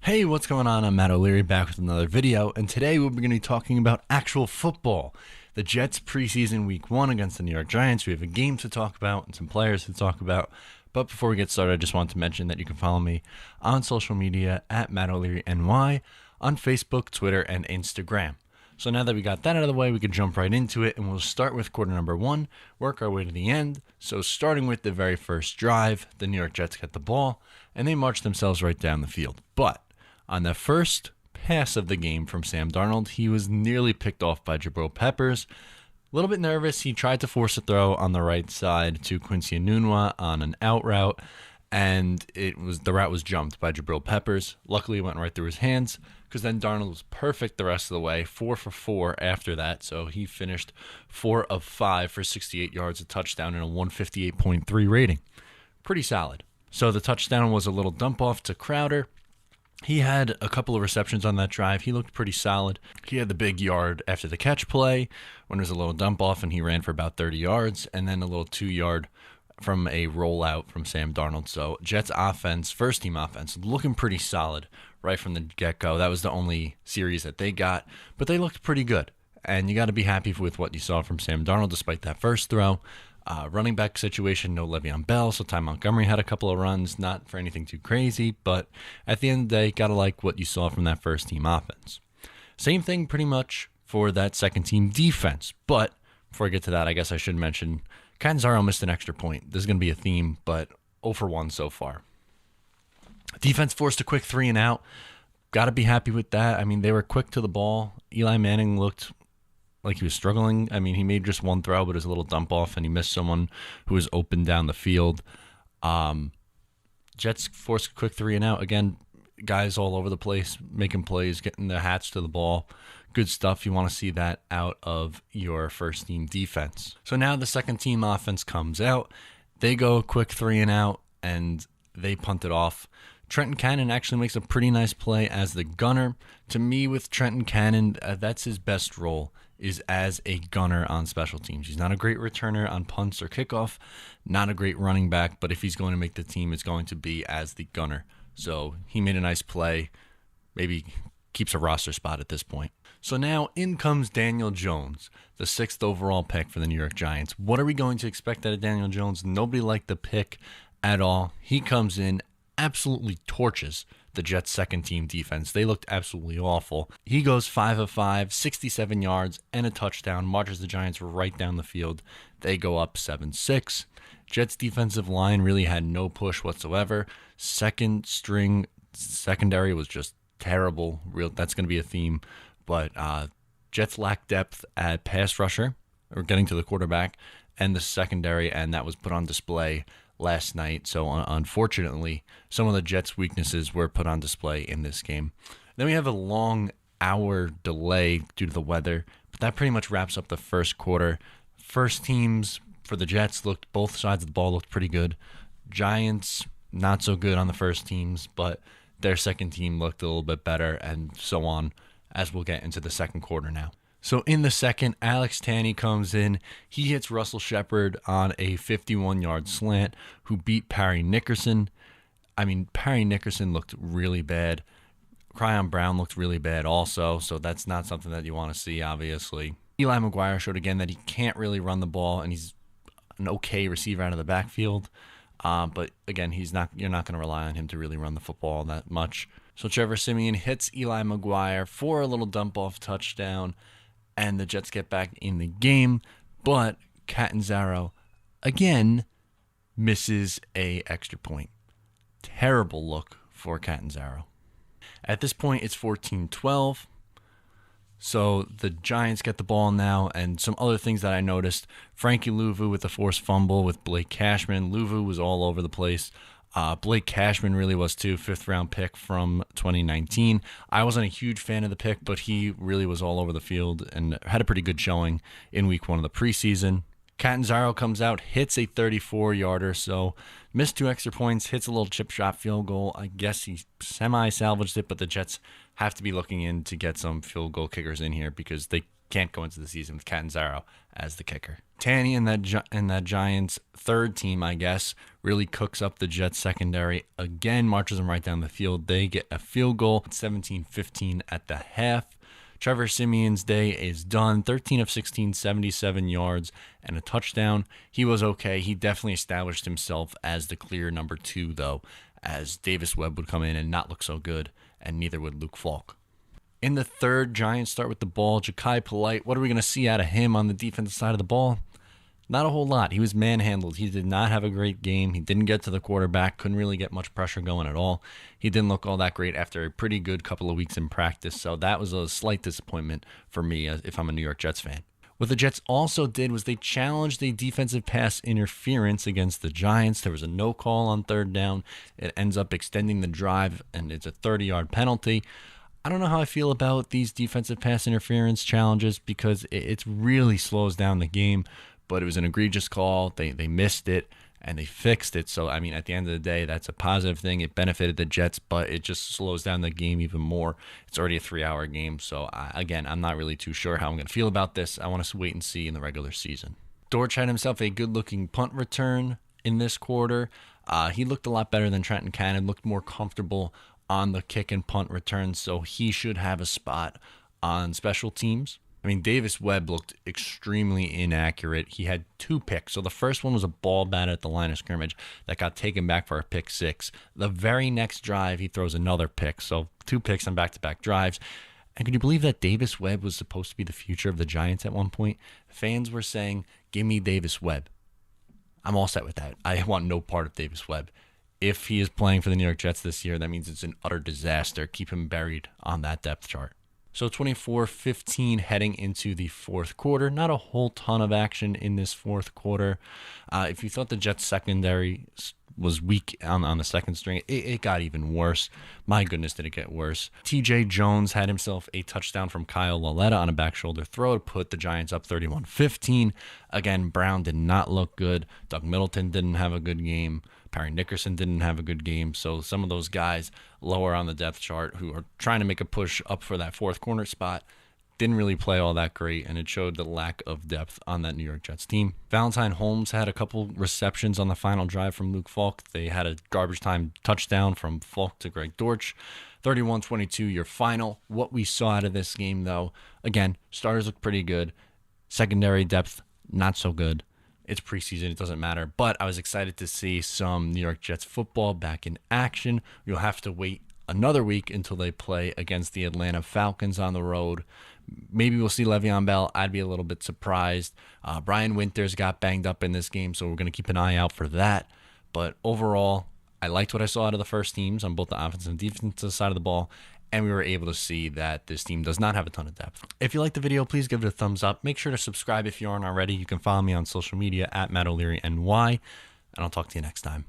Hey, what's going on? I'm Matt O'Leary back with another video, and today we're going to be talking about actual football. The Jets preseason week 1 against the New York Giants. We have a game to talk about and some players to talk about. But before we get started, I just want to mention that you can follow me on social media at Matt O'Leary NY on Facebook, Twitter, and Instagram. So now that we got that out of the way, we can jump right into it, and we'll start with quarter number 1, work our way to the end. So starting with the very first drive, the New York Jets get the ball, and they march themselves right down the field. But on the first pass of the game from Sam Darnold, he was nearly picked off by Jabril Peppers. A little bit nervous, he tried to force a throw on the right side to Quincy Enunwa on an out route, and the route was jumped by Jabril Peppers. Luckily, it went right through his hands, because then Darnold was perfect the rest of the way, 4 for 4 after that, so he finished 4 of 5 for 68 yards, a touchdown, and a 158.3 rating. Pretty solid. So the touchdown was a little dump off to Crowder. He had a couple of receptions on that drive. He looked pretty solid. He had the big yard after the catch play when there was a little dump off and he ran for about 30 yards, and then a little 2-yard from a rollout from Sam Darnold. So Jets offense, first team offense, looking pretty solid right from the get-go. That was the only series that they got, but they looked pretty good. And you got to be happy with what you saw from Sam Darnold despite that first throw. Running back situation, no Le'Veon Bell, so Ty Montgomery had a couple of runs, not for anything too crazy, but at the end of the day, gotta like what you saw from that first team offense. Same thing pretty much for that second team defense, but before I get to that, I guess I should mention Catanzaro missed an extra point. This is going to be a theme, but 0 for 1 so far. Defense forced a quick 3 and out. Got to be happy with that. I mean, they were quick to the ball. Eli Manning looked like he was struggling. I mean, he made just one throw, but it was a little dump off, and he missed someone who was open down the field. Jets forced a quick 3 and out. Again, guys all over the place, making plays, getting their hats to the ball. Good stuff. You want to see that out of your first team defense. So now the second team offense comes out. They go a quick 3 and out, and they punt it off. Trenton Cannon actually makes a pretty nice play as the gunner. To me, with Trenton Cannon, that's his best role, is as a gunner on special teams. He's not a great returner on punts or kickoff, not a great running back, but if he's going to make the team, it's going to be as the gunner. So he made a nice play, maybe keeps a roster spot at this point. So now in comes Daniel Jones, the 6th overall pick for the New York Giants. What are we going to expect out of Daniel Jones? Nobody liked the pick at all. He comes in, absolutely torches the Jets' second team defense. They looked absolutely awful. He goes 5 of 5, 67 yards, and a touchdown, marches the Giants right down the field. They go up 7-6. Jets' defensive line really had no push whatsoever. Second string secondary was just terrible. That's going to be a theme. But Jets lack depth at pass rusher, or getting to the quarterback, and the secondary, and that was put on display last night. So unfortunately, some of the Jets' weaknesses were put on display in this game. Then we have a long hour delay due to the weather, but that pretty much wraps up the first quarter. First teams for the Jets both sides of the ball looked pretty good. Giants, not so good on the first teams, but their second team looked a little bit better, and so on, as we'll get into the second quarter now. So in the second, Alex Tanney comes in. He hits Russell Shepard on a 51-yard slant, who beat Parry Nickerson. I mean, Parry Nickerson looked really bad. Cryon Brown looked really bad also, so that's not something that you want to see, obviously. Eli McGuire showed again that he can't really run the ball, and he's an okay receiver out of the backfield. But again, you're not going to rely on him to really run the football that much. So Trevor Siemian hits Eli McGuire for a little dump-off touchdown, and the Jets get back in the game, but Catanzaro, again, misses a extra point. Terrible look for Catanzaro. At this point, it's 14-12, so the Giants get the ball now, and some other things that I noticed. Frankie Louvu with the forced fumble with Blake Cashman. Louvu was all over the place. Blake Cashman really was too, 5th-round pick from 2019. I wasn't a huge fan of the pick, but he really was all over the field and had a pretty good showing in week 1 of the preseason. Catanzaro comes out, hits a 34-yarder, so missed 2 extra points, hits a little chip shot field goal. I guess he semi-salvaged it, but the Jets have to be looking in to get some field goal kickers in here because they can't go into the season with Catanzaro as the kicker. Tanny and that Giants third team, I guess, really cooks up the Jets secondary. Again, marches them right down the field. They get a field goal, 17-15 at the half. Trevor Siemian's day is done. 13 of 16, 77 yards, and a touchdown. He was okay. He definitely established himself as the clear number 2, though, as Davis Webb would come in and not look so good, and neither would Luke Falk. In the third, Giants start with the ball. Ja'Kai Polite, what are we going to see out of him on the defensive side of the ball? Not a whole lot. He was manhandled. He did not have a great game. He didn't get to the quarterback. Couldn't really get much pressure going at all. He didn't look all that great after a pretty good couple of weeks in practice. So that was a slight disappointment for me if I'm a New York Jets fan. What the Jets also did was they challenged a defensive pass interference against the Giants. There was a no call on third down. It ends up extending the drive, and it's a 30-yard penalty. I don't know how I feel about these defensive pass interference challenges because it really slows down the game. But it was an egregious call. They missed it, and they fixed it. So, I mean, at the end of the day, that's a positive thing. It benefited the Jets, but it just slows down the game even more. It's already a 3-hour game. So, again, I'm not really too sure how I'm going to feel about this. I want to wait and see in the regular season. Dortch had himself a good-looking punt return in this quarter. He looked a lot better than Trenton Cannon, looked more comfortable on the kick and punt return, so he should have a spot on special teams. I mean, Davis Webb looked extremely inaccurate. He had 2 picks. So the first one was a ball batted at the line of scrimmage that got taken back for a pick 6. The very next drive, he throws another pick. So 2 picks on back-to-back drives. And can you believe that Davis Webb was supposed to be the future of the Giants at one point? Fans were saying, give me Davis Webb. I'm all set with that. I want no part of Davis Webb. If he is playing for the New York Jets this year, that means it's an utter disaster. Keep him buried on that depth chart. So 24-15 heading into the fourth quarter. Not a whole ton of action in this fourth quarter. If you thought the Jets secondary was weak on the second string, it got even worse. My goodness, did it get worse. TJ Jones had himself a touchdown from Kyle Lauletta on a back shoulder throw to put the Giants up 31-15. Again, Brown did not look good. Doug Middleton didn't have a good game. Perry Nickerson didn't have a good game. So some of those guys lower on the depth chart who are trying to make a push up for that fourth corner spot didn't really play all that great, and it showed the lack of depth on that New York Jets team. Valentine Holmes had a couple receptions on the final drive from Luke Falk. They had a garbage time touchdown from Falk to Greg Dortch. 31-22, your final. What we saw out of this game, though, again, starters look pretty good. Secondary depth, not so good. It's preseason, it doesn't matter. But I was excited to see some New York Jets football back in action. You'll have to wait another week until they play against the Atlanta Falcons on the road. Maybe we'll see Le'Veon Bell. I'd be a little bit surprised. Brian Winters got banged up in this game, so we're going to keep an eye out for that. But overall, I liked what I saw out of the first teams on both the offensive and defensive side of the ball, and we were able to see that this team does not have a ton of depth. If you liked the video, please give it a thumbs up. Make sure to subscribe if you aren't already. You can follow me on social media at Matt O'Leary NY, and I'll talk to you next time.